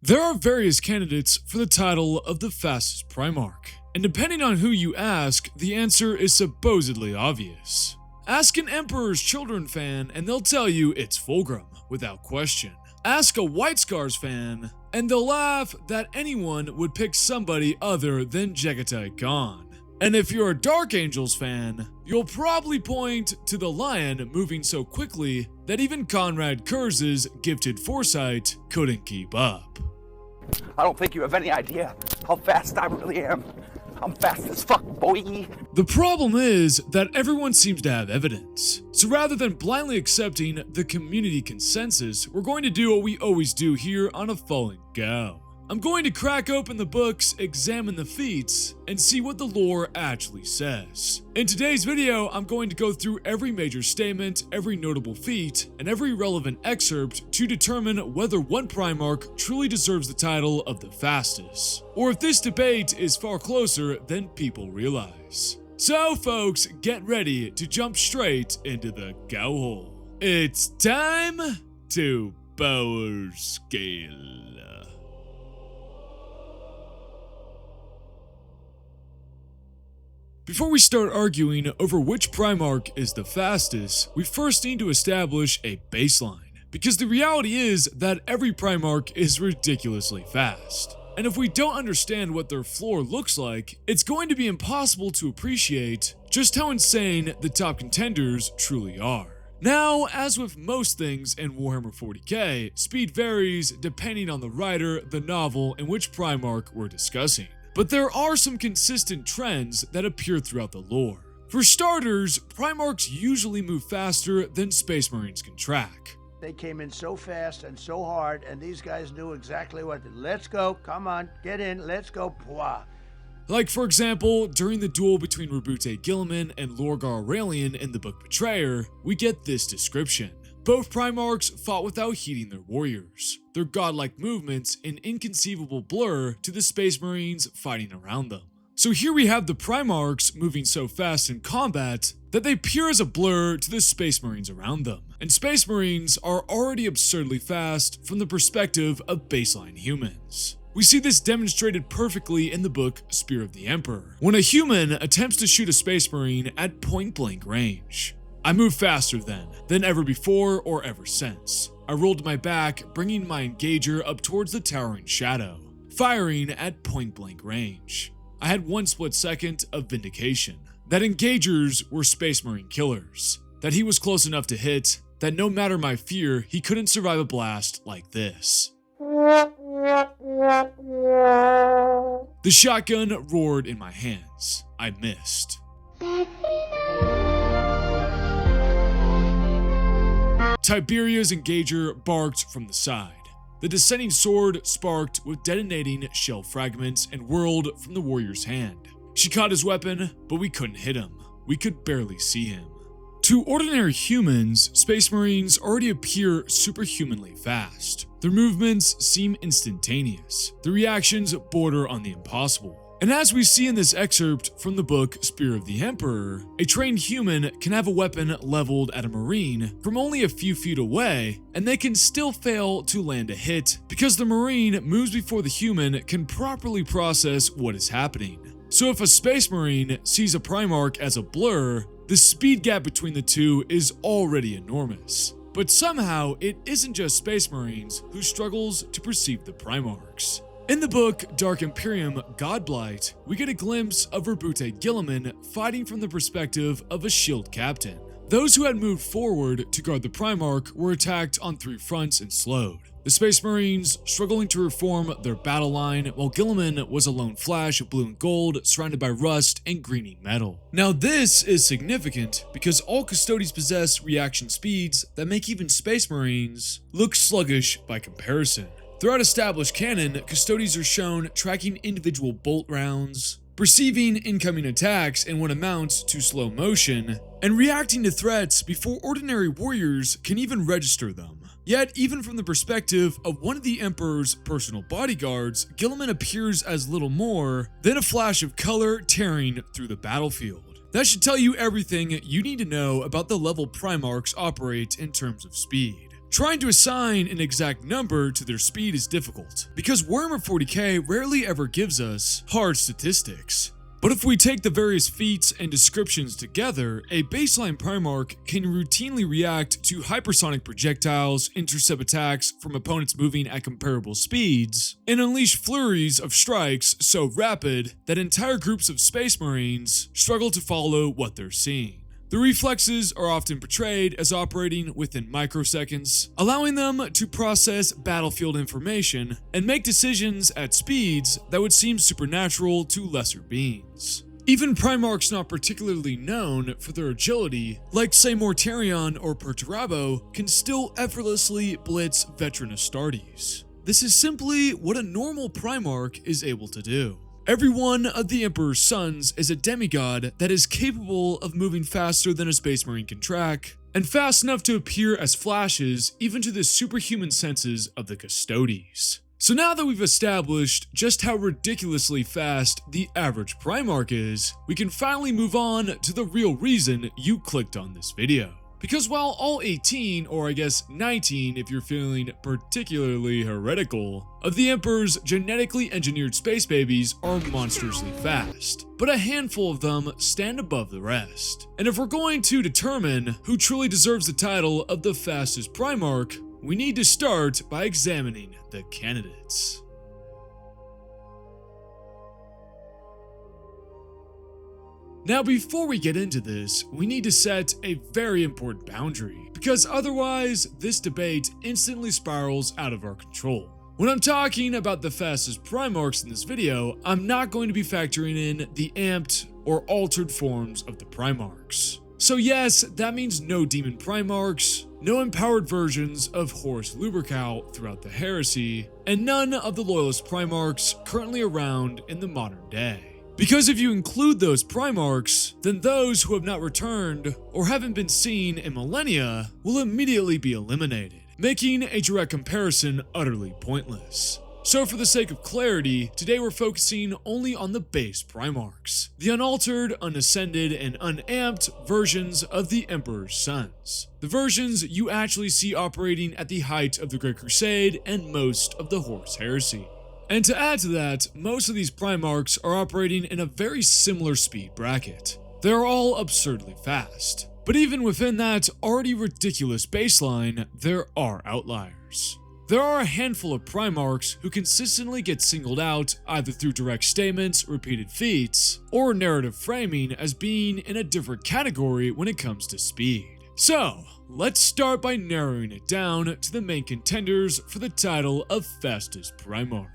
There are various candidates for the title of the fastest Primarch, and depending on who you ask, the answer is supposedly obvious. Ask an Emperor's Children fan and they'll tell you it's Fulgrim, without question. Ask a White Scars fan, and they'll laugh that anyone would pick somebody other than Jegatai Khan. And if you're a Dark Angels fan, you'll probably point to the lion moving so quickly that even Conrad Kurz's gifted foresight couldn't keep up. I don't think you have any idea how fast I really am. I'm fast as fuck, boy. The problem is that everyone seems to have evidence. So rather than blindly accepting the community consensus, we're going to do what we always do here on A Fallen Go. I'm going to crack open the books, examine the feats, and see what the lore actually says. In today's video, I'm going to go through every major statement, every notable feat, and every relevant excerpt to determine whether one Primarch truly deserves the title of the fastest, or if this debate is far closer than people realize. So folks, get ready to jump straight into the go hole. It's time to power scale. Before we start arguing over which Primarch is the fastest, we first need to establish a baseline, because the reality is that every Primarch is ridiculously fast. And if we don't understand what their floor looks like, it's going to be impossible to appreciate just how insane the top contenders truly are. Now, as with most things in Warhammer 40K, speed varies depending on the writer, the novel, and which Primarch we're discussing. But there are some consistent trends that appear throughout the lore. For starters, Primarchs usually move faster than Space Marines can track. They came in so fast and so hard, and these guys knew exactly what to do. Let's go, come on, get in, let's go, pwah. Like for example, during the duel between Rabute Gilliman and Lorgar Aurelian in the book Betrayer, we get this description. Both Primarchs fought without heeding their warriors, their godlike movements an inconceivable blur to the Space Marines fighting around them. So here we have the Primarchs moving so fast in combat that they appear as a blur to the Space Marines around them, and Space Marines are already absurdly fast from the perspective of baseline humans. We see this demonstrated perfectly in the book Spear of the Emperor, when a human attempts to shoot a Space Marine at point-blank range. I moved faster then than ever before or ever since. I rolled my back, bringing my engager up towards the towering shadow, firing at point-blank range. I had one split second of vindication, that engagers were Space Marine killers, that he was close enough to hit, that no matter my fear, he couldn't survive a blast like this. The shotgun roared in my hands. I missed. Tiberia's engager barked from the side. The descending sword sparked with detonating shell fragments and whirled from the warrior's hand. She caught his weapon, but we couldn't hit him. We could barely see him. To ordinary humans, Space Marines already appear superhumanly fast. Their movements seem instantaneous. Their reactions border on the impossible. And as we see in this excerpt from the book Spear of the Emperor, a trained human can have a weapon leveled at a Marine from only a few feet away, and they can still fail to land a hit because the Marine moves before the human can properly process what is happening. So if a Space Marine sees a Primarch as a blur, the speed gap between the two is already enormous. But somehow, it isn't just Space Marines who struggles to perceive the Primarchs. In the book Dark Imperium Godblight, we get a glimpse of Rabute Gilliman fighting from the perspective of a shield captain. Those who had moved forward to guard the Primarch were attacked on three fronts and slowed. The Space Marines struggling to reform their battle line, while Gilliman was a lone flash of blue and gold surrounded by rust and greening metal. Now this is significant because all Custodes possess reaction speeds that make even Space Marines look sluggish by comparison. Throughout established canon, Custodes are shown tracking individual bolt rounds, perceiving incoming attacks in what amounts to slow motion, and reacting to threats before ordinary warriors can even register them. Yet, even from the perspective of one of the Emperor's personal bodyguards, Gilliman appears as little more than a flash of color tearing through the battlefield. That should tell you everything you need to know about the level Primarchs operate in terms of speed. Trying to assign an exact number to their speed is difficult, because Warhammer 40K rarely ever gives us hard statistics. But if we take the various feats and descriptions together, a baseline Primarch can routinely react to hypersonic projectiles, intercept attacks from opponents moving at comparable speeds, and unleash flurries of strikes so rapid that entire groups of Space Marines struggle to follow what they're seeing. The reflexes are often portrayed as operating within microseconds, allowing them to process battlefield information and make decisions at speeds that would seem supernatural to lesser beings. Even Primarchs not particularly known for their agility, like say Mortarion or Perturabo, can still effortlessly blitz veteran Astartes. This is simply what a normal Primarch is able to do. Every one of the Emperor's sons is a demigod that is capable of moving faster than a Space Marine can track, and fast enough to appear as flashes even to the superhuman senses of the Custodes. So now that we've established just how ridiculously fast the average Primarch is, we can finally move on to the real reason you clicked on this video. Because while all 18, or I guess 19 if you're feeling particularly heretical, of the Emperor's genetically engineered space babies are monstrously fast, but a handful of them stand above the rest. And if we're going to determine who truly deserves the title of the fastest Primarch, we need to start by examining the candidates. Now, before we get into this, we need to set a very important boundary, because otherwise, this debate instantly spirals out of our control. When I'm talking about the fastest Primarchs in this video, I'm not going to be factoring in the amped or altered forms of the Primarchs. So yes, that means no demon Primarchs, no empowered versions of Horus Lupercal throughout the heresy, and none of the loyalist Primarchs currently around in the modern day. Because if you include those Primarchs, then those who have not returned or haven't been seen in millennia will immediately be eliminated, making a direct comparison utterly pointless. So for the sake of clarity, today we're focusing only on the base Primarchs, the unaltered, unascended, and unamped versions of the Emperor's sons. The versions you actually see operating at the height of the Great Crusade and most of the Horus Heresy. And to add to that, most of these Primarchs are operating in a very similar speed bracket. They're all absurdly fast. But even within that already ridiculous baseline, there are outliers. There are a handful of Primarchs who consistently get singled out either through direct statements, repeated feats, or narrative framing as being in a different category when it comes to speed. So, let's start by narrowing it down to the main contenders for the title of fastest Primarch.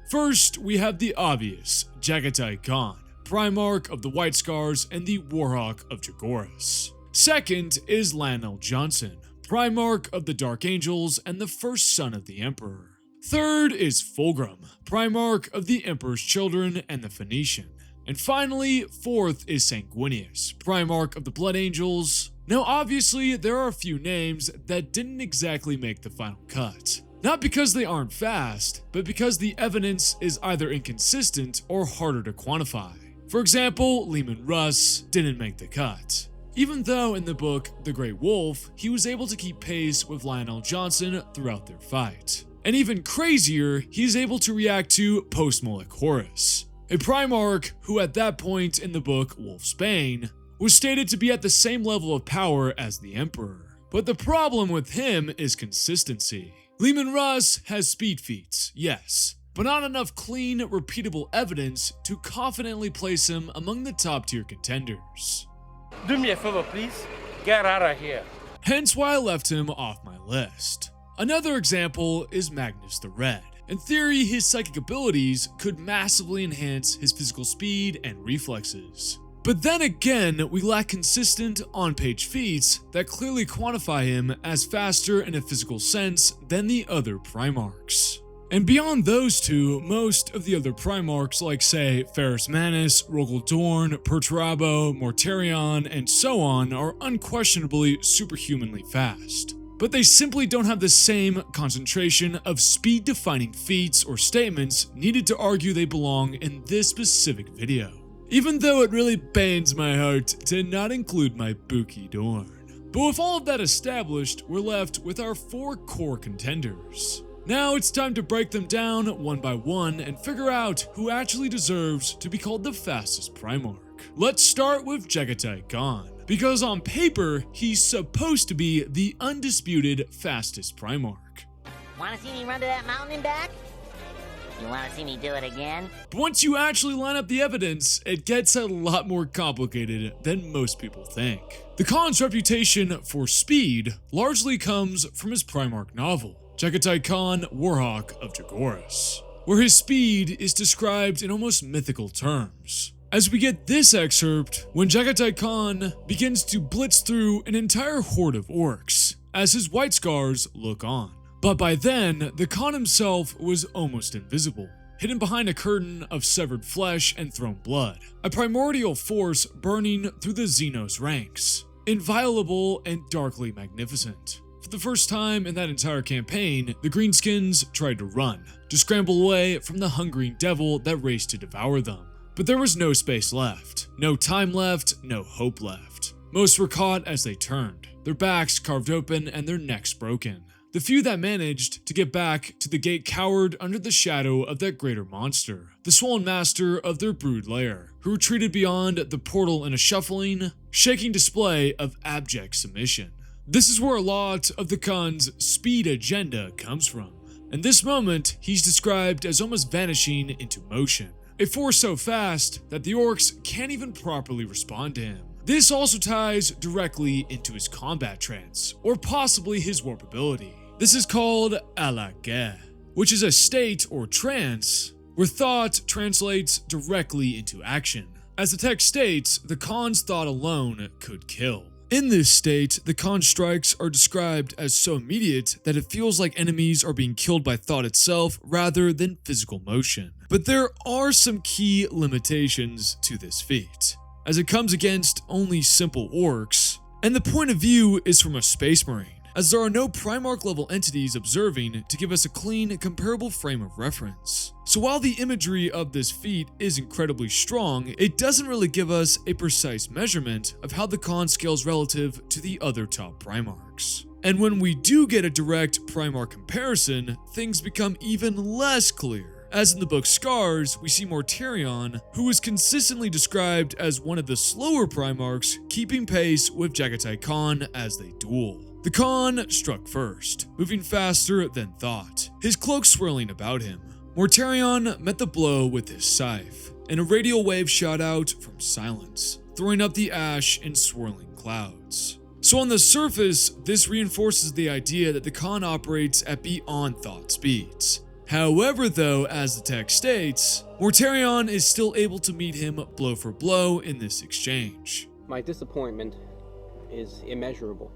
First, we have the obvious Jagatai Khan, Primarch of the White Scars and the Warhawk of Jagoras. Second is Lionel Johnson, Primarch of the Dark Angels and the first son of the Emperor. Third is Fulgrim, Primarch of the Emperor's Children and the Phoenician. And finally, fourth is Sanguinius, Primarch of the Blood Angels. Now obviously, there are a few names that didn't exactly make the final cut. Not because they aren't fast, but because the evidence is either inconsistent or harder to quantify. For example, Leman Russ didn't make the cut. Even though in the book The Great Wolf, he was able to keep pace with Lionel Johnson throughout their fight. And even crazier, he's able to react to Post-Moloch Horus, a Primarch who at that point in the book Wolf's Bane was stated to be at the same level of power as the Emperor. But the problem with him is consistency. Leman Russ has speed feats, yes, but not enough clean, repeatable evidence to confidently place him among the top tier contenders. Do me a favor, please. Get out of here. Hence why I left him off my list. Another example is Magnus the Red. In theory, his psychic abilities could massively enhance his physical speed and reflexes. But then again, we lack consistent on-page feats that clearly quantify him as faster in a physical sense than the other Primarchs. And beyond those two, most of the other Primarchs like say Ferrus Manus, Rogel Dorn, Perturabo, Mortarion, and so on are unquestionably superhumanly fast. But they simply don't have the same concentration of speed-defining feats or statements needed to argue they belong in this specific video. Even though it really pains my heart to not include my Buki Dorn. But with all of that established, we're left with our 4 core contenders. Now it's time to break them down one by one and figure out who actually deserves to be called the fastest Primarch. Let's start with Jagatai Khan, because on paper, he's supposed to be the undisputed fastest Primarch. Wanna see me run to that mountain and back? You wanna see me do it again? But once you actually line up the evidence, it gets a lot more complicated than most people think. The Khan's reputation for speed largely comes from his Primarch novel, Jagatai Khan, Warhawk of Dragoris, where his speed is described in almost mythical terms. As we get this excerpt, when Jagatai Khan begins to blitz through an entire horde of orcs, as his White Scars look on. But by then, the Khan himself was almost invisible, hidden behind a curtain of severed flesh and thrown blood, a primordial force burning through the Xenos ranks, inviolable and darkly magnificent. For the first time in that entire campaign, the Greenskins tried to run, to scramble away from the hungering devil that raced to devour them. But there was no space left, no time left, no hope left. Most were caught as they turned, their backs carved open and their necks broken. The few that managed to get back to the gate cowered under the shadow of that greater monster, the swollen master of their brood lair, who retreated beyond the portal in a shuffling, shaking display of abject submission. This is where a lot of the Khan's speed agenda comes from. In this moment, he's described as almost vanishing into motion, a force so fast that the orcs can't even properly respond to him. This also ties directly into his combat trance, or possibly his warp ability. This is called Alake, which is a state or trance where thought translates directly into action. As the text states, the Khan's thought alone could kill. In this state, the Khan strikes are described as so immediate that it feels like enemies are being killed by thought itself rather than physical motion. But there are some key limitations to this feat, as it comes against only simple orcs, and the point of view is from a space marine, as there are no Primarch level entities observing to give us a clean, comparable frame of reference. So while the imagery of this feat is incredibly strong, it doesn't really give us a precise measurement of how the Khan scales relative to the other top Primarchs. And when we do get a direct Primarch comparison, things become even less clear. As in the book Scars, we see Mortarion, who is consistently described as one of the slower Primarchs, keeping pace with Jagatai Khan as they duel. The Khan struck first, moving faster than thought, his cloak swirling about him. Mortarion met the blow with his scythe, and a radial wave shot out from silence, throwing up the ash in swirling clouds. So on the surface, this reinforces the idea that the Khan operates at beyond thought speeds. However though, as the text states, Mortarion is still able to meet him blow for blow in this exchange. My disappointment is immeasurable,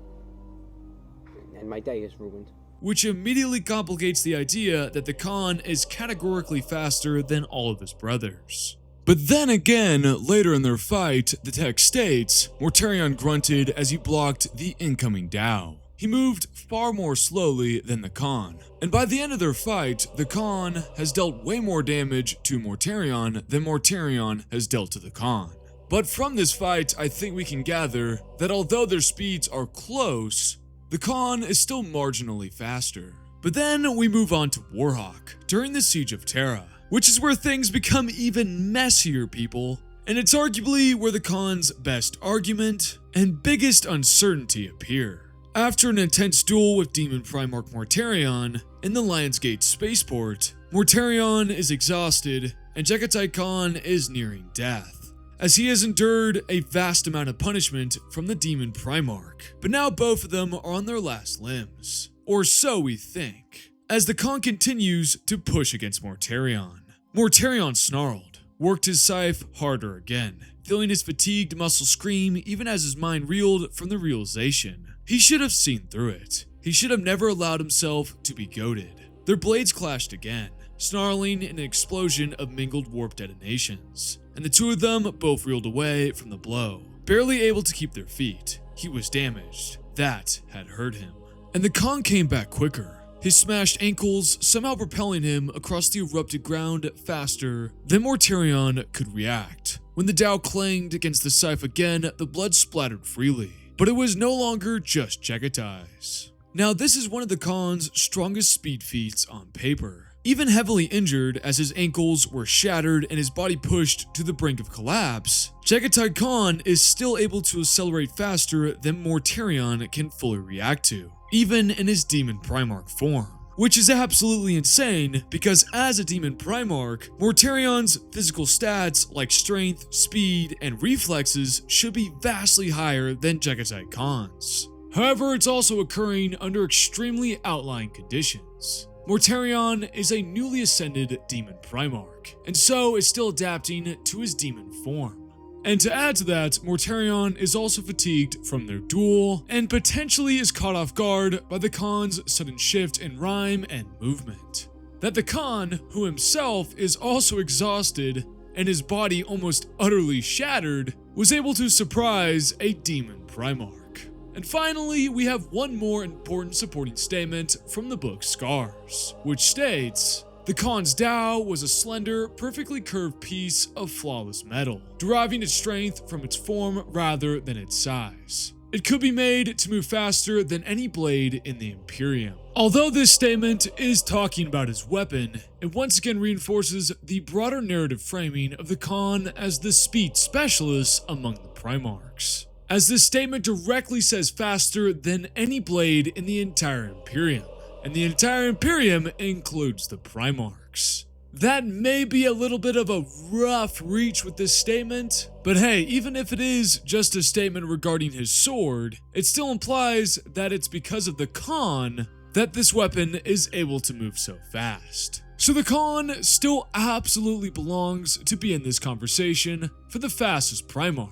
and my day is ruined. Which immediately complicates the idea that the Khan is categorically faster than all of his brothers. But then again, later in their fight, the text states, Mortarion grunted as he blocked the incoming Dao. He moved far more slowly than the Khan, and by the end of their fight, the Khan has dealt way more damage to Mortarion than Mortarion has dealt to the Khan. But from this fight, I think we can gather that although their speeds are close, the Khan is still marginally faster. But then we move on to Warhawk during the Siege of Terra, which is where things become even messier, people, and it's arguably where the Khan's best argument and biggest uncertainty appear. After an intense duel with Demon Primarch Mortarion in the Lionsgate spaceport, Mortarion is exhausted and Jagatai Khan is nearing death, as he has endured a vast amount of punishment from the Demon Primarch. But now both of them are on their last limbs, or so we think, as the Khan continues to push against Mortarion. Mortarion snarled, worked his scythe harder again, feeling his fatigued muscles scream even as his mind reeled from the realization. He should have seen through it. He should have never allowed himself to be goaded. Their blades clashed again, snarling in an explosion of mingled warp detonations, and the two of them both reeled away from the blow, barely able to keep their feet. He was damaged. That had hurt him. And the Khan came back quicker, his smashed ankles somehow propelling him across the erupted ground faster than Mortarion could react. When the Dao clanged against the scythe again, the blood splattered freely. but it was no longer just Chagotay's. Now, this is one of the Khan's strongest speed feats on paper. Even heavily injured as his ankles were shattered and his body pushed to the brink of collapse, Chagatai Khan is still able to accelerate faster than Mortarion can fully react to, even in his Demon Primarch form. Which is absolutely insane because as a Demon Primarch, Mortarion's physical stats like strength, speed, and reflexes should be vastly higher than Chagatai Khan's. However, it's also occurring under extremely outlying conditions. Mortarion is a newly ascended Demon Primarch, and so is still adapting to his demon form. And to add to that, Mortarion is also fatigued from their duel, and potentially is caught off guard by the Khan's sudden shift in rhyme and movement. That the Khan, who himself is also exhausted and his body almost utterly shattered, was able to surprise a Demon Primarch. And finally, we have one more important supporting statement from the book Scars, which states, the Khan's Dao was a slender, perfectly curved piece of flawless metal, deriving its strength from its form rather than its size. It could be made to move faster than any blade in the Imperium. Although this statement is talking about his weapon, it once again reinforces the broader narrative framing of the Khan as the speed specialist among the Primarchs, as this statement directly says faster than any blade in the entire Imperium, and the entire Imperium includes the Primarchs. That may be a little bit of a rough reach with this statement, but hey, even if it is just a statement regarding his sword, it still implies that it's because of the Khan that this weapon is able to move so fast. So the Khan still absolutely belongs to be in this conversation for the fastest Primarch.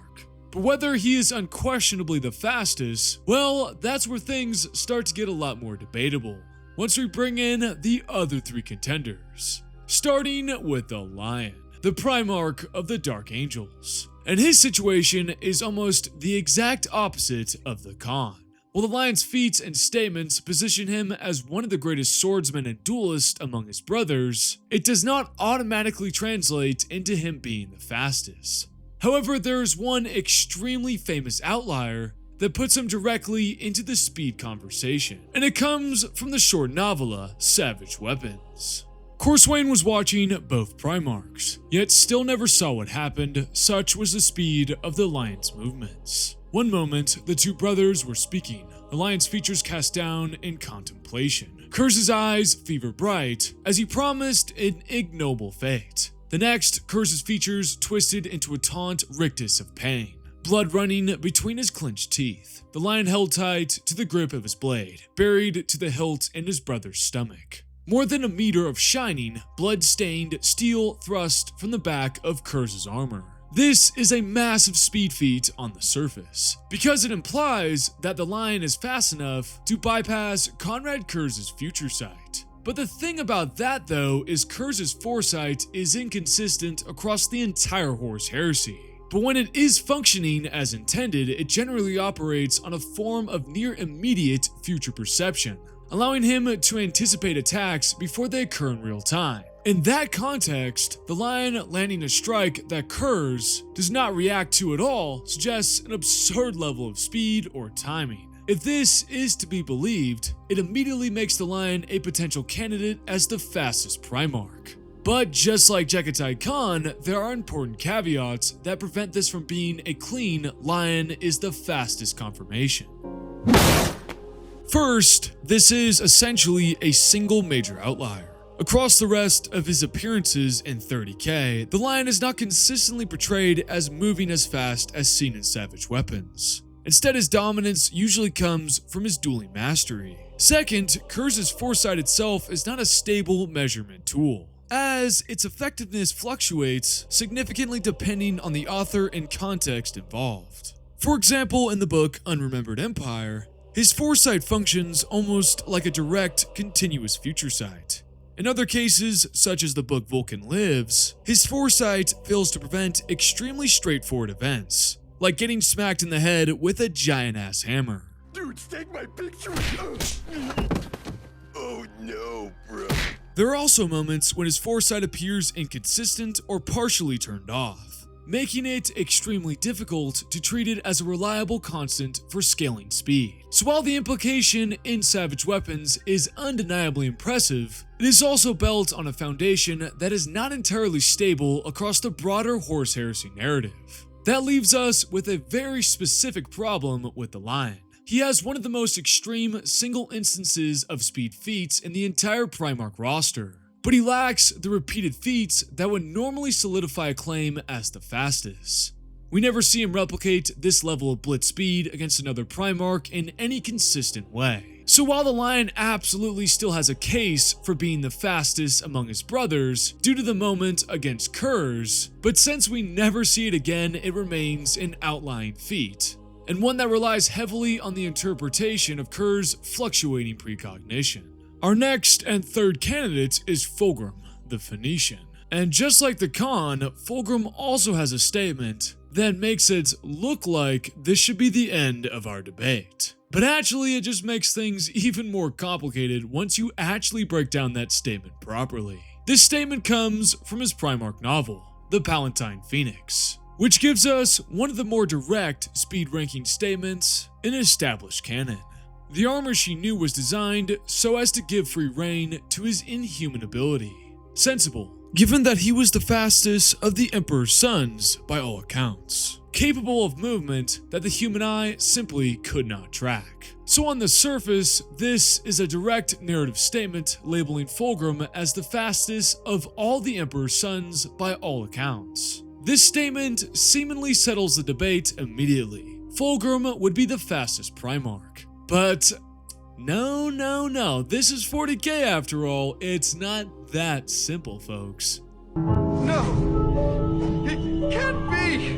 But whether he is unquestionably the fastest, well, that's where things start to get a lot more debatable once we bring in the other three contenders. Starting with the Lion, the Primarch of the Dark Angels. And his situation is almost the exact opposite of the Khan. While the Lion's feats and statements position him as one of the greatest swordsmen and duelists among his brothers, it does not automatically translate into him being the fastest. However, there is one extremely famous outlier that puts him directly into the speed conversation, and it comes from the short novella Savage Weapons. Corswain was watching both Primarchs, yet still never saw what happened, such was the speed of the Lion's movements. One moment, the two brothers were speaking, the Lion's features cast down in contemplation, Kurze's eyes fever bright, as he promised an ignoble fate. The next, Kurze's features twisted into a taunt rictus of pain, blood running between his clenched teeth. The Lion held tight to the grip of his blade, buried to the hilt in his brother's stomach. More than a meter of shining, blood-stained steel thrust from the back of Kurze's armor. This is a massive speed feat on the surface, because it implies that the Lion is fast enough to bypass Conrad Kurze's future sight. But the thing about that though is Kurze's foresight is inconsistent across the entire Horus Heresy. But when it is functioning as intended, it generally operates on a form of near immediate future perception, allowing him to anticipate attacks before they occur in real time. In that context, the Lion landing a strike that Kurze does not react to at all suggests an absurd level of speed or timing. If this is to be believed, it immediately makes the Lion a potential candidate as the fastest Primarch. But just like Chagatai Khan, there are important caveats that prevent this from being a clean Lion is the fastest confirmation. First, this is essentially a single major outlier. Across the rest of his appearances in 30K, the Lion is not consistently portrayed as moving as fast as seen in Savage Weapons. Instead, his dominance usually comes from his dueling mastery. Second, Kurze's foresight itself is not a stable measurement tool, as its effectiveness fluctuates significantly depending on the author and context involved. For example, in the book Unremembered Empire, his foresight functions almost like a direct, continuous future sight. In other cases, such as the book Vulcan Lives, his foresight fails to prevent extremely straightforward events, like getting smacked in the head with a giant-ass hammer. Dude, take my picture. Oh no, bro. There are also moments when his foresight appears inconsistent or partially turned off. making it extremely difficult to treat it as a reliable constant for scaling speed. So while the implication in Savage Weapons is undeniably impressive, it is also built on a foundation that is not entirely stable across the broader Horus Heresy narrative. That leaves us with a very specific problem with the Lion. He has one of the most extreme single instances of speed feats in the entire Primarch roster, but he lacks the repeated feats that would normally solidify a claim as the fastest. We never see him replicate this level of blitz speed against another Primarch in any consistent way. So while the Lion absolutely still has a case for being the fastest among his brothers due to the moment against Kurz, but since we never see it again, it remains an outlying feat, and one that relies heavily on the interpretation of Kurz' fluctuating precognition. Our next and third candidate is Fulgrim, the Phoenician. And just like the Khan, Fulgrim also has a statement that makes it look like this should be the end of our debate. But actually, it just makes things even more complicated once you actually break down that statement properly. This statement comes from his Primarch novel, The Palatine Phoenix, which gives us one of the more direct speed ranking statements in established canon. The armor she knew was designed so as to give free rein to his inhuman ability. Sensible, given that he was the fastest of the Emperor's sons by all accounts, capable of movement that the human eye simply could not track. So on the surface, this is a direct narrative statement labeling Fulgrim as the fastest of all the Emperor's sons by all accounts. This statement seemingly settles the debate immediately. Fulgrim would be the fastest Primarch. But no, this is 40K after all. It's not that simple, folks. No! It can't be!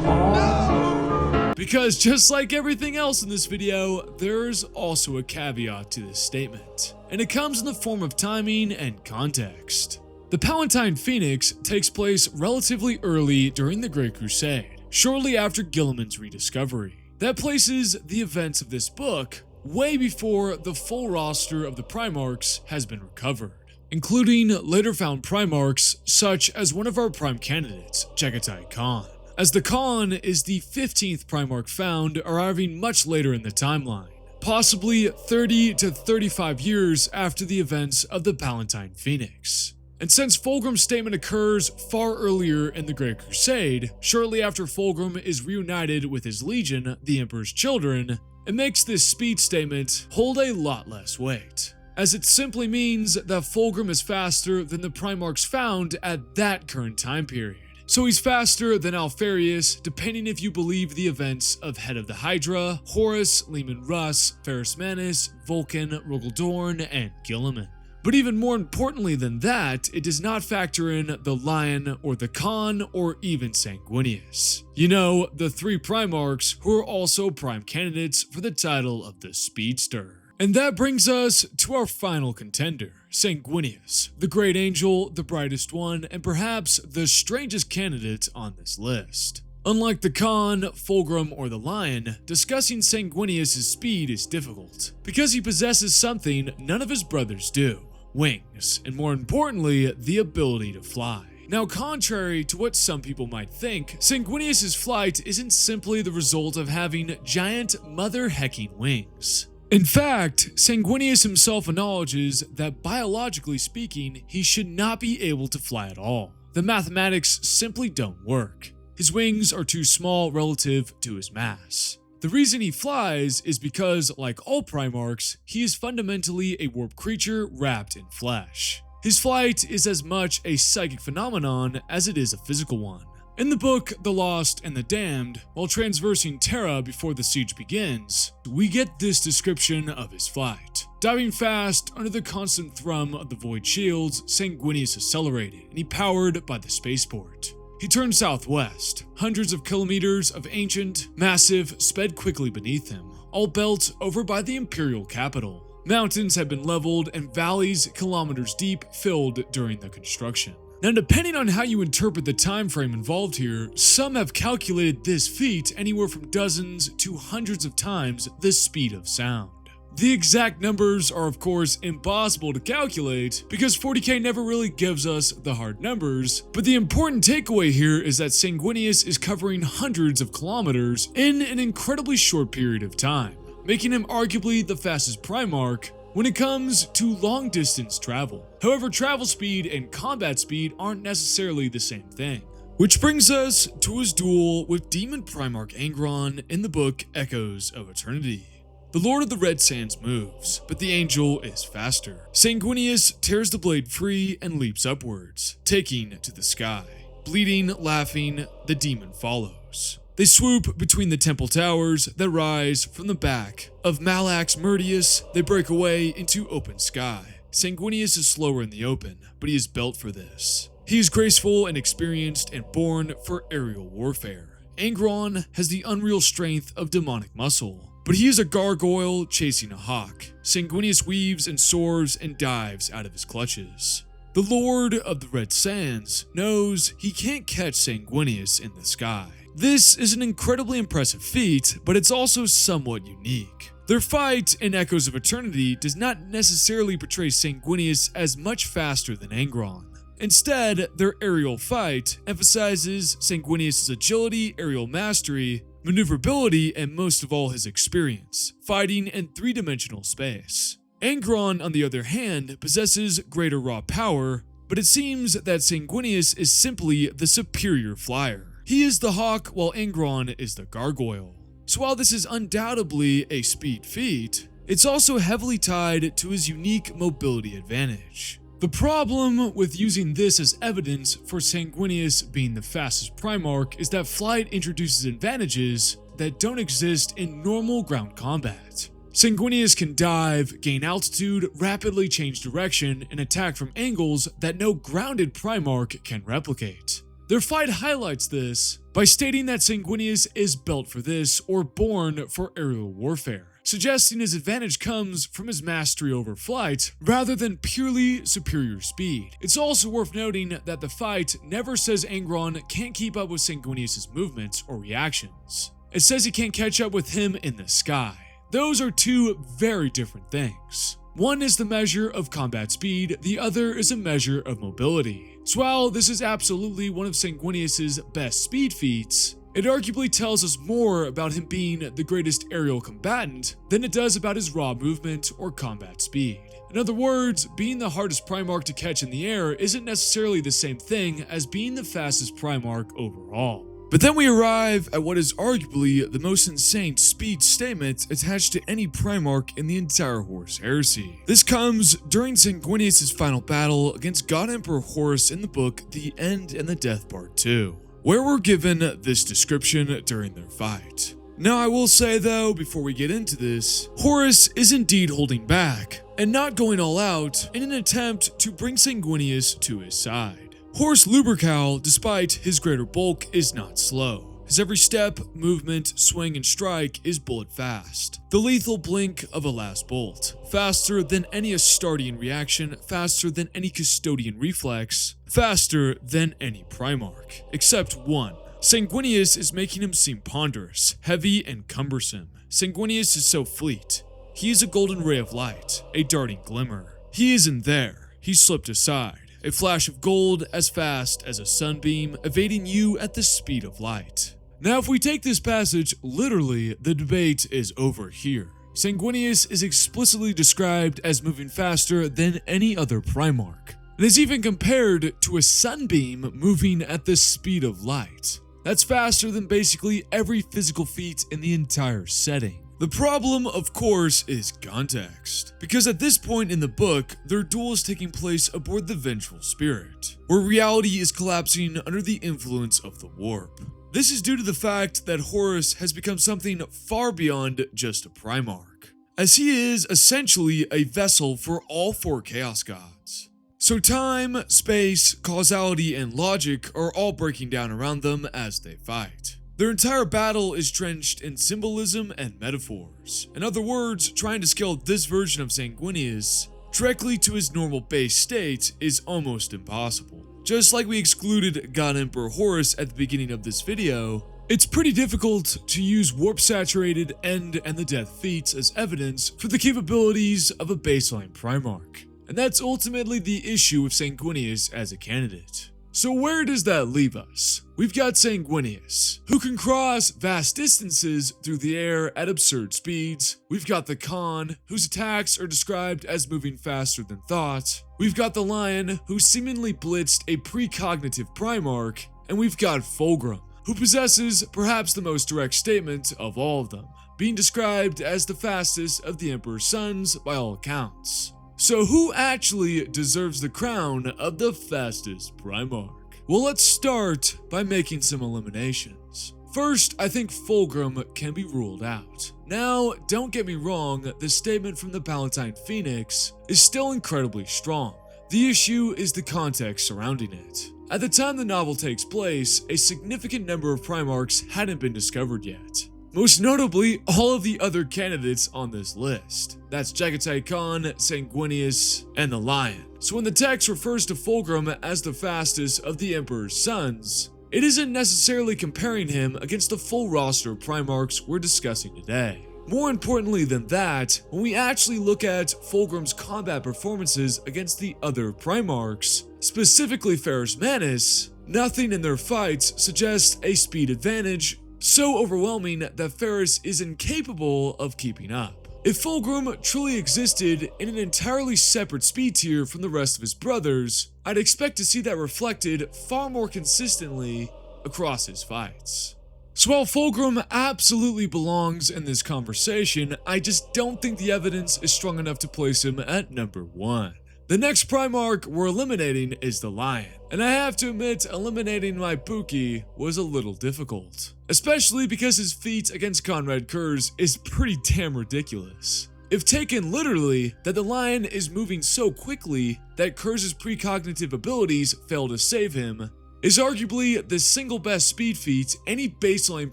No! Because just like everything else in this video, there's also a caveat to this statement, and it comes in the form of timing and context. The Palatine Phoenix takes place relatively early during the Great Crusade, shortly after Guilliman's rediscovery. That places the events of this book way before the full roster of the Primarchs has been recovered, including later found Primarchs such as one of our prime candidates, Jagatai Khan, as the Khan is the 15th Primarch found, arriving much later in the timeline, possibly 30 to 35 years after the events of the Palatine Phoenix. And since Fulgrim's statement occurs far earlier in the Great Crusade, shortly after Fulgrim is reunited with his legion, the Emperor's Children, it makes this speed statement hold a lot less weight, as it simply means that Fulgrim is faster than the Primarchs found at that current time period. So he's faster than Alfarius, depending if you believe the events of Head of the Hydra, Horus, Leman Russ, Ferrus Manus, Vulcan, Rogaldorn, and Guilliman. But even more importantly than that, it does not factor in the Lion or the Khan or even Sanguinius. You know, the three Primarchs who are also prime candidates for the title of the Speedster. And that brings us to our final contender, Sanguinius, the Great Angel, the brightest one, and perhaps the strangest candidate on this list. Unlike the Khan, Fulgrim, or the Lion, discussing Sanguinius' speed is difficult, because he possesses something none of his brothers do: wings, and more importantly, the ability to fly. Now, contrary to what some people might think, Sanguinius' flight isn't simply the result of having giant mother-hecking wings. In fact, Sanguinius himself acknowledges that biologically speaking, he should not be able to fly at all. The mathematics simply don't work. His wings are too small relative to his mass. The reason he flies is because, like all Primarchs, he is fundamentally a warp creature wrapped in flesh. His flight is as much a psychic phenomenon as it is a physical one. In the book The Lost and the Damned, while transversing Terra before the siege begins, we get this description of his flight. Diving fast under the constant thrum of the void shields, Sanguinius accelerated, and he powered by the spaceport. He turned southwest. Hundreds of kilometers of ancient, massive, sped quickly beneath him, all built over by the imperial capital. Mountains had been leveled and valleys kilometers deep filled during the construction. Now, depending on how you interpret the time frame involved here, some have calculated this feat anywhere from dozens to hundreds of times the speed of sound. The exact numbers are of course impossible to calculate because 40K never really gives us the hard numbers, but the important takeaway here is that Sanguinius is covering hundreds of kilometers in an incredibly short period of time, making him arguably the fastest Primarch when it comes to long distance travel. However, travel speed and combat speed aren't necessarily the same thing. Which brings us to his duel with Demon Primarch Angron in the book Echoes of Eternity. The Lord of the Red Sands moves, but the angel is faster. Sanguinius tears the blade free and leaps upwards, taking to the sky. Bleeding, laughing, the demon follows. They swoop between the temple towers that rise from the back of Malax Murdius. They break away into open sky. Sanguinius is slower in the open, but he is built for this. He is graceful and experienced and born for aerial warfare. Angron has the unreal strength of demonic muscle, but he is a gargoyle chasing a hawk. Sanguinius weaves and soars and dives out of his clutches. The Lord of the Red Sands knows he can't catch Sanguinius in the sky. This is an incredibly impressive feat, but it's also somewhat unique. Their fight in Echoes of Eternity does not necessarily portray Sanguinius as much faster than Angron. Instead, their aerial fight emphasizes Sanguinius' agility, aerial mastery, maneuverability, and most of all his experience, fighting in three-dimensional space. Angron, on the other hand, possesses greater raw power, but it seems that Sanguinius is simply the superior flyer. He is the hawk while Angron is the gargoyle. So while this is undoubtedly a speed feat, it's also heavily tied to his unique mobility advantage. The problem with using this as evidence for Sanguinius being the fastest Primarch is that flight introduces advantages that don't exist in normal ground combat. Sanguinius can dive, gain altitude, rapidly change direction, and attack from angles that no grounded Primarch can replicate. Their fight highlights this by stating that Sanguinius is built for this or born for aerial warfare, suggesting his advantage comes from his mastery over flight rather than purely superior speed. It's also worth noting that the fight never says Angron can't keep up with Sanguinius' movements or reactions. It says he can't catch up with him in the sky. Those are two very different things. One is the measure of combat speed, the other is a measure of mobility. So while this is absolutely one of Sanguinius' best speed feats, it arguably tells us more about him being the greatest aerial combatant than it does about his raw movement or combat speed. In other words, being the hardest Primarch to catch in the air isn't necessarily the same thing as being the fastest Primarch overall. But then we arrive at what is arguably the most insane speed statement attached to any Primarch in the entire Horus heresy. This comes during Sanguinius' final battle against God Emperor Horus in the book The End and the Death Part 2, where we're given this description during their fight. Now I will say though, before we get into this, Horus is indeed holding back and not going all out in an attempt to bring Sanguinius to his side. Horus Lubercal, despite his greater bulk, is not slow. His every step, movement, swing, and strike is bullet fast. The lethal blink of a last bolt. Faster than any Astardian reaction, faster than any Custodian reflex, faster than any Primarch, except one. Sanguinius is making him seem ponderous, heavy, and cumbersome. Sanguinius is so fleet. He is a golden ray of light, a darting glimmer. He isn't there. He slipped aside. A flash of gold as fast as a sunbeam, evading you at the speed of light. Now, if we take this passage literally, the debate is over here. Sanguinius is explicitly described as moving faster than any other Primarch, and is even compared to a sunbeam moving at the speed of light. That's faster than basically every physical feat in the entire setting. The problem, of course, is context, because at this point in the book, their duel is taking place aboard the Vengeful Spirit, where reality is collapsing under the influence of the warp. This is due to the fact that Horus has become something far beyond just a Primarch, as he is essentially a vessel for all four Chaos Gods. So time, space, causality, and logic are all breaking down around them as they fight. Their entire battle is drenched in symbolism and metaphors. In other words, trying to scale this version of Sanguinius directly to his normal base state is almost impossible. Just like we excluded God Emperor Horus at the beginning of this video, It's pretty difficult to use warp-saturated end and the death feats as evidence for the capabilities of a baseline Primarch, and that's ultimately the issue with Sanguinius as a candidate. So where does that leave us? We've got Sanguinius, who can cross vast distances through the air at absurd speeds. We've got the Khan, whose attacks are described as moving faster than thought. We've got the Lion, who seemingly blitzed a precognitive Primarch. And we've got Fulgrim, who possesses perhaps the most direct statement of all of them, being described as the fastest of the Emperor's sons by all accounts. So who actually deserves the crown of the fastest Primarch? Well, let's start by making some eliminations. First, I think Fulgrim can be ruled out. Now, don't get me wrong, the statement from the Palatine Phoenix is still incredibly strong. The issue is the context surrounding it. At the time the novel takes place, a significant number of Primarchs hadn't been discovered yet. Most notably, all of the other candidates on this list. That's Jagatai Khan, Sanguinius, and the Lion. So when the text refers to Fulgrim as the fastest of the Emperor's sons, it isn't necessarily comparing him against the full roster of Primarchs we're discussing today. More importantly than that, when we actually look at Fulgrim's combat performances against the other Primarchs, specifically Ferrus Manus, nothing in their fights suggests a speed advantage so overwhelming that Ferrus is incapable of keeping up. If Fulgrim truly existed in an entirely separate speed tier from the rest of his brothers, I'd expect to see that reflected far more consistently across his fights. So while Fulgrim absolutely belongs in this conversation, I just don't think the evidence is strong enough to place him at number 1. The next Primarch we're eliminating is the Lion, and I have to admit eliminating my Pookie was a little difficult, especially because his feat against Conrad Kurz is pretty damn ridiculous. If taken literally, that the Lion is moving so quickly that Kurz's precognitive abilities fail to save him, is arguably the single best speed feat any baseline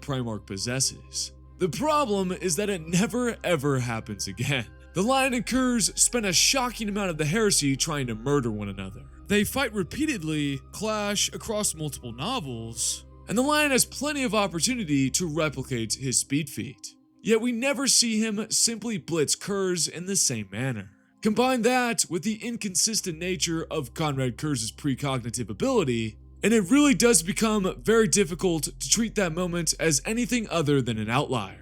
Primarch possesses. The problem is that it never ever happens again. The Lion and Kurz spend a shocking amount of the heresy trying to murder one another. They fight repeatedly, clash across multiple novels, and the Lion has plenty of opportunity to replicate his speed feat. Yet we never see him simply blitz Kurz in the same manner. Combine that with the inconsistent nature of Conrad Kurz's precognitive ability, and it really does become very difficult to treat that moment as anything other than an outlier.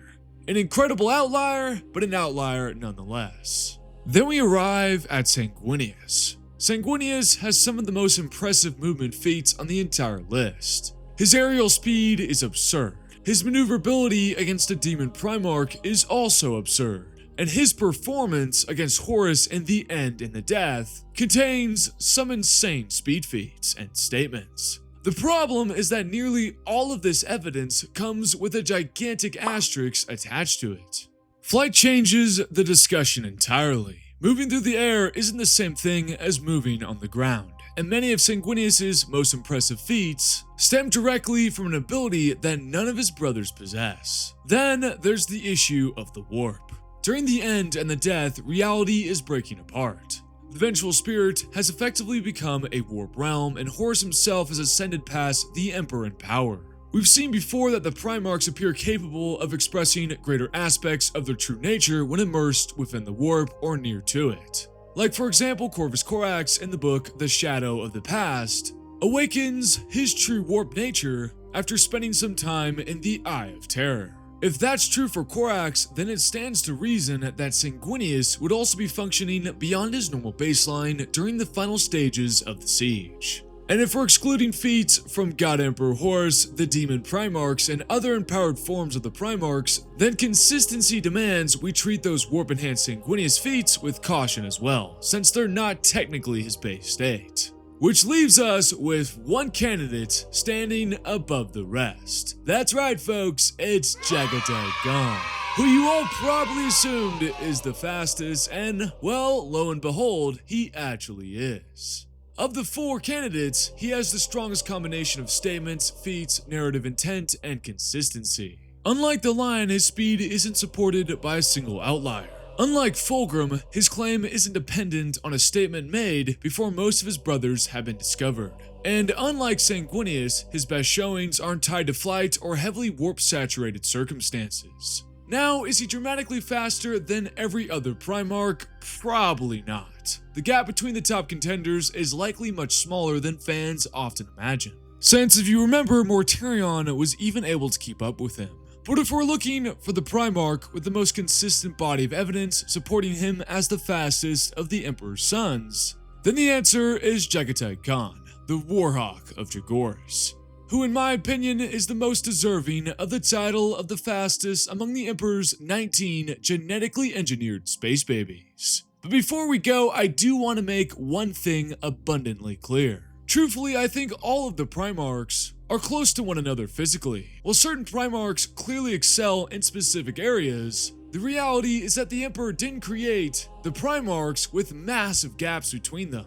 An incredible outlier, but an outlier nonetheless. Then we arrive at Sanguinius. Sanguinius has some of the most impressive movement feats on the entire list. His aerial speed is absurd. His maneuverability against a demon Primarch is also absurd. And his performance against Horus in the End and the Death contains some insane speed feats and statements. The problem is that nearly all of this evidence comes with a gigantic asterisk attached to it. Flight changes the discussion entirely. Moving through the air isn't the same thing as moving on the ground, and many of Sanguinius' most impressive feats stem directly from an ability that none of his brothers possess. Then there's the issue of the warp. During the End and the Death, reality is breaking apart. The Vengeful Spirit has effectively become a warp realm, and Horus himself has ascended past the Emperor in power. We've seen before that the Primarchs appear capable of expressing greater aspects of their true nature when immersed within the warp or near to it. Like for example, Corvus Corax in the book The Shadow of the Past awakens his true warp nature after spending some time in the Eye of Terror. If that's true for Corax, then it stands to reason that Sanguinius would also be functioning beyond his normal baseline during the final stages of the siege. And if we're excluding feats from God Emperor Horus, the Demon Primarchs, and other empowered forms of the Primarchs, then consistency demands we treat those warp-enhanced Sanguinius feats with caution as well, since they're not technically his base state. Which leaves us with one candidate standing above the rest. That's right folks, it's Jagatai Khan, who you all probably assumed is the fastest, and well, lo and behold, he actually is. Of the 4 candidates, he has the strongest combination of statements, feats, narrative intent, and consistency. Unlike the Lion, his speed isn't supported by a single outlier. Unlike Fulgrim, his claim isn't dependent on a statement made before most of his brothers have been discovered. And unlike Sanguinius, his best showings aren't tied to flight or heavily warp-saturated circumstances. Now, is he dramatically faster than every other Primarch? Probably not. The gap between the top contenders is likely much smaller than fans often imagine, since if you remember, Mortarion was even able to keep up with him. But if we're looking for the Primarch with the most consistent body of evidence supporting him as the fastest of the Emperor's sons, then the answer is Jagatai Khan, the Warhawk of Jagoras, who in my opinion is the most deserving of the title of the fastest among the Emperor's 19 genetically engineered space babies. But before we go, I do want to make one thing abundantly clear. Truthfully, I think all of the Primarchs are close to one another physically. While certain Primarchs clearly excel in specific areas, the reality is that the Emperor didn't create the Primarchs with massive gaps between them.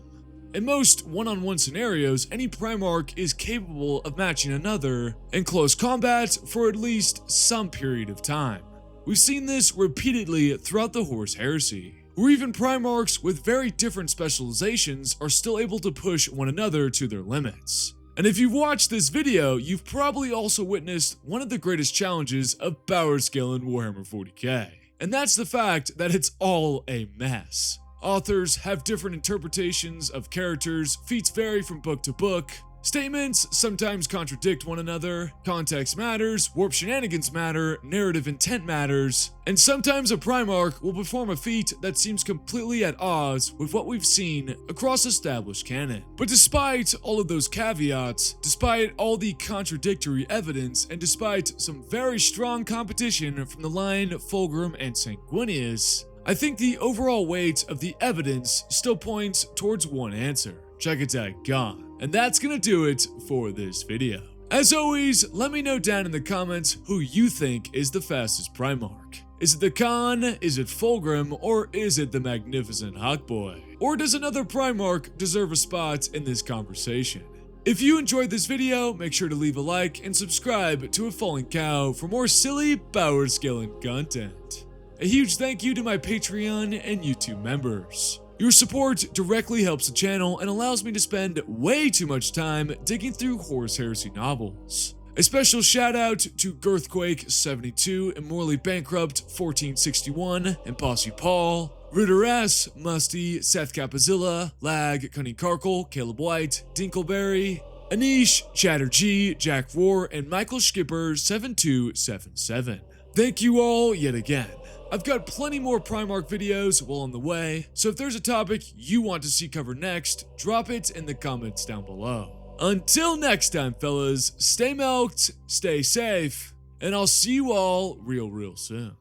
In most one-on-one scenarios, any Primarch is capable of matching another in close combat for at least some period of time. We've seen this repeatedly throughout the Horus Heresy, where even Primarchs with very different specializations are still able to push one another to their limits. And if you've watched this video, you've probably also witnessed one of the greatest challenges of power scale in Warhammer 40K, and that's the fact that it's all a mess. Authors have different interpretations of characters, feats vary from book to book, statements sometimes contradict one another, context matters, warp shenanigans matter, narrative intent matters, and sometimes a Primarch will perform a feat that seems completely at odds with what we've seen across established canon. But despite all of those caveats, despite all the contradictory evidence, and despite some very strong competition from the line Fulgrim and Sanguinius, I think the overall weight of the evidence still points towards one answer: Jagatai Khan. And that's gonna do it for this video. As always, let me know down in the comments who you think is the fastest Primarch. Is it the Khan, is it Fulgrim, or is it the magnificent Hawkboy? Or does another Primarch deserve a spot in this conversation? If you enjoyed this video, make sure to leave a like and subscribe to A Falling Cow for more silly power scaling content. A huge thank you to my Patreon and YouTube members. Your support directly helps the channel and allows me to spend way too much time digging through Horus Heresy novels. A special shout out to Girthquake72, Immorally Bankrupt 1461, and Posse Paul, Ritter S, Musty, Seth Capizilla, Lag, Cunning Karkle, Caleb White, Dinkleberry, Anish, Chatter G, Jack Roar, and Michael Skipper 7277. Thank you all yet again. I've got plenty more Primarch videos well on the way, so if there's a topic you want to see covered next, drop it in the comments down below. Until next time, fellas, stay milked, stay safe, and I'll see you all real soon.